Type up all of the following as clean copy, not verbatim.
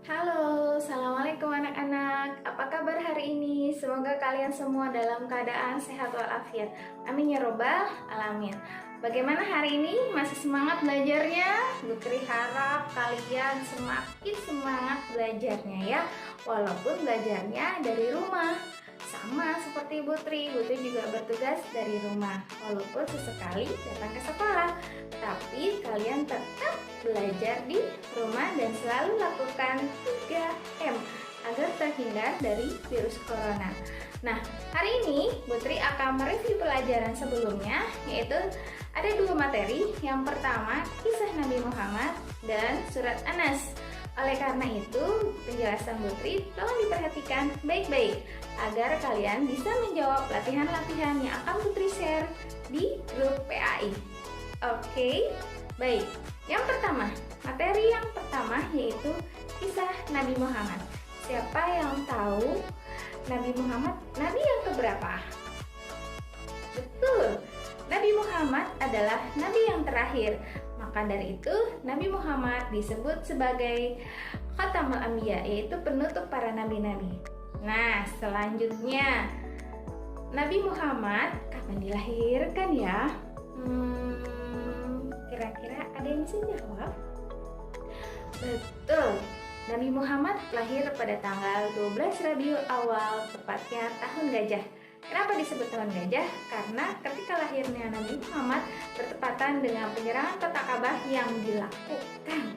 Halo, Assalamualaikum anak-anak. Apa kabar hari ini? Semoga kalian semua dalam keadaan sehat walafiat. Amin ya robbal alamin. Bagaimana hari ini? Masih semangat belajarnya? Putri harap kalian semakin semangat belajarnya ya. Walaupun belajarnya dari rumah. Sama seperti Putri juga bertugas dari rumah. Walaupun sesekali datang ke sekolah, tapi kalian tetap belajar di rumah dan selalu lakukan 3M agar terhindar dari virus corona. Nah, hari ini Putri akan mereview pelajaran sebelumnya, yaitu ada 2 materi. Yang pertama, kisah Nabi Muhammad dan surat Anas. Oleh karena itu, penjelasan Putri tolong diperhatikan baik-baik agar kalian bisa menjawab latihan-latihan yang akan Putri share di grup PAI. Oke, baik. Yang pertama, materi yang pertama yaitu kisah Nabi Muhammad. Siapa yang tahu Nabi Muhammad nabi yang keberapa? Betul, Nabi Muhammad adalah nabi yang terakhir. Maka dari itu, Nabi Muhammad disebut sebagai Khatamul Anbiya, yaitu penutup para nabi-nabi. Nah, selanjutnya, Nabi Muhammad kapan dilahirkan ya? Kira-kira ada yang bisa jawab? Betul, Nabi Muhammad lahir pada tanggal 12 Rabiul Awal, tepatnya tahun gajah. Kenapa disebut tahun gajah? Karena ketika lahirnya Nabi Muhammad bertepatan dengan penyerangan kota Ka'bah yang dilakukan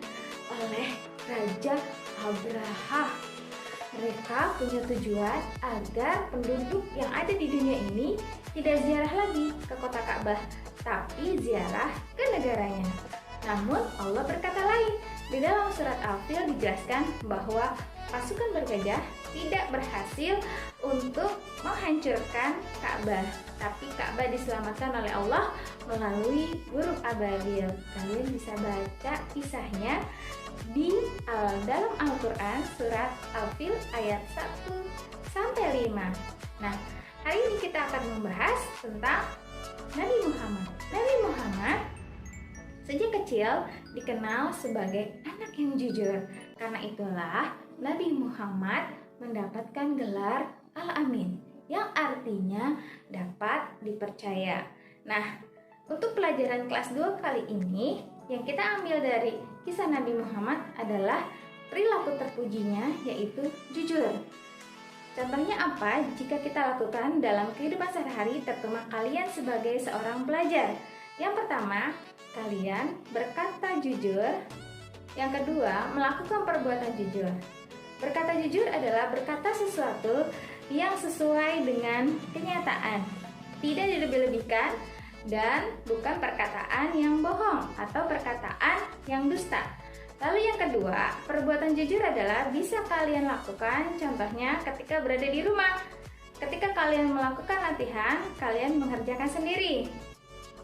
oleh Raja Abraha. Mereka punya tujuan agar penduduk yang ada di dunia ini tidak ziarah lagi ke kota Ka'bah, tapi ziarah ke negaranya. Namun Allah berkata lain. Di dalam surat Al-Fil dijelaskan bahwa pasukan bergajah tidak berhasil untuk menghancurkan Ka'bah, tapi Ka'bah diselamatkan oleh Allah melalui burung ababil. Kalian bisa baca kisahnya di dalam Al-Quran surat Al-Fil ayat 1-5. Nah, hari ini kita akan membahas tentang Nabi Muhammad. Nabi Muhammad sejak kecil dikenal sebagai anak yang jujur. Karena itulah Nabi Muhammad mendapatkan gelar Al-Amin, yang artinya dapat dipercaya. Nah, untuk pelajaran kelas 2 kali ini, yang kita ambil dari kisah Nabi Muhammad adalah perilaku terpujinya, yaitu jujur. Contohnya apa jika kita lakukan dalam kehidupan sehari-hari, terutama kalian sebagai seorang pelajar? Yang pertama, kalian berkata jujur. Yang kedua, melakukan perbuatan jujur. Berkata jujur adalah berkata sesuatu yang sesuai dengan kenyataan, tidak dilebih-lebihkan, dan bukan perkataan yang bohong atau perkataan yang dusta. Lalu yang kedua, perbuatan jujur adalah bisa kalian lakukan, contohnya ketika berada di rumah. Ketika kalian melakukan latihan, kalian mengerjakan sendiri,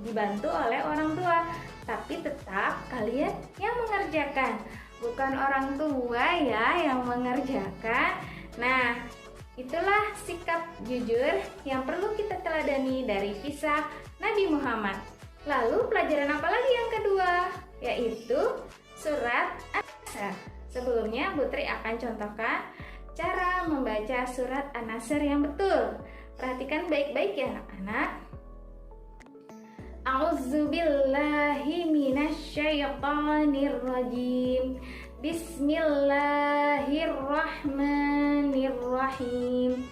dibantu oleh orang tua, tapi tetap kalian yang mengerjakan, bukan orang tua ya yang mengerjakan. Nah, itulah sikap jujur yang perlu kita teladani dari kisah Nabi Muhammad. Lalu pelajaran apa lagi yang kedua? Yaitu surat An-Nasr. Sebelumnya Putri akan contohkan cara membaca surat An-Nasr yang betul. Perhatikan baik-baik ya anak-anak. A'udzubillahi minasyaitonir rajim. Bismillahirrahmanirrahim.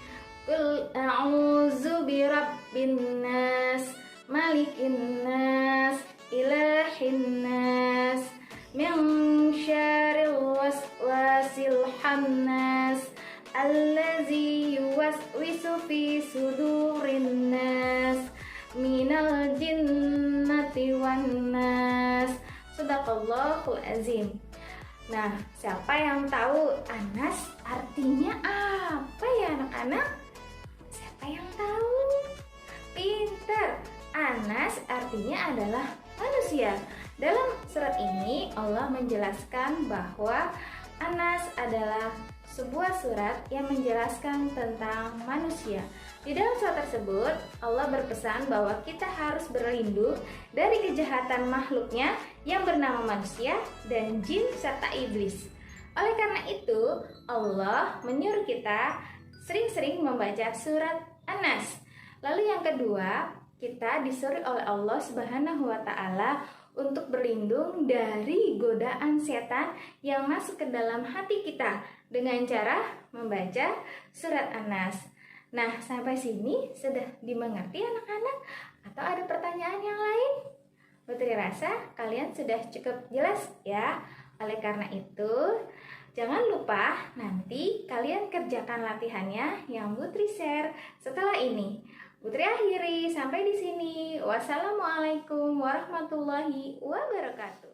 Qul a'udzu birabbin nas, malikin nas, ilahin nas, min syarril waswasil khannas, allazi yuwaswisu fi sudurin nas, minal jinnati wan nas. Shadaqallahul azim. Nah, siapa yang tahu Anas artinya apa ya anak-anak? Siapa yang tahu? Pinter. Anas artinya adalah manusia. Dalam surat ini Allah menjelaskan bahwa Anas adalah sebuah surat yang menjelaskan tentang manusia. Di dalam surat tersebut, Allah berpesan bahwa kita harus berlindung dari kejahatan makhluknya yang bernama manusia dan jin serta iblis. Oleh karena itu, Allah menyuruh kita sering-sering membaca surat An-Nas. Lalu yang kedua, kita disuruh oleh Allah Subhanahu wa taala untuk berlindung dari godaan setan yang masuk ke dalam hati kita dengan cara membaca surat An-Nas. Nah, sampai sini sudah dimengerti anak-anak atau ada pertanyaan yang lain? Putri rasa kalian sudah cukup jelas ya. Oleh karena itu, jangan lupa nanti kalian kerjakan latihannya yang Putri share setelah ini. Putri akhiri sampai di sini. Wassalamualaikum warahmatullahi wabarakatuh.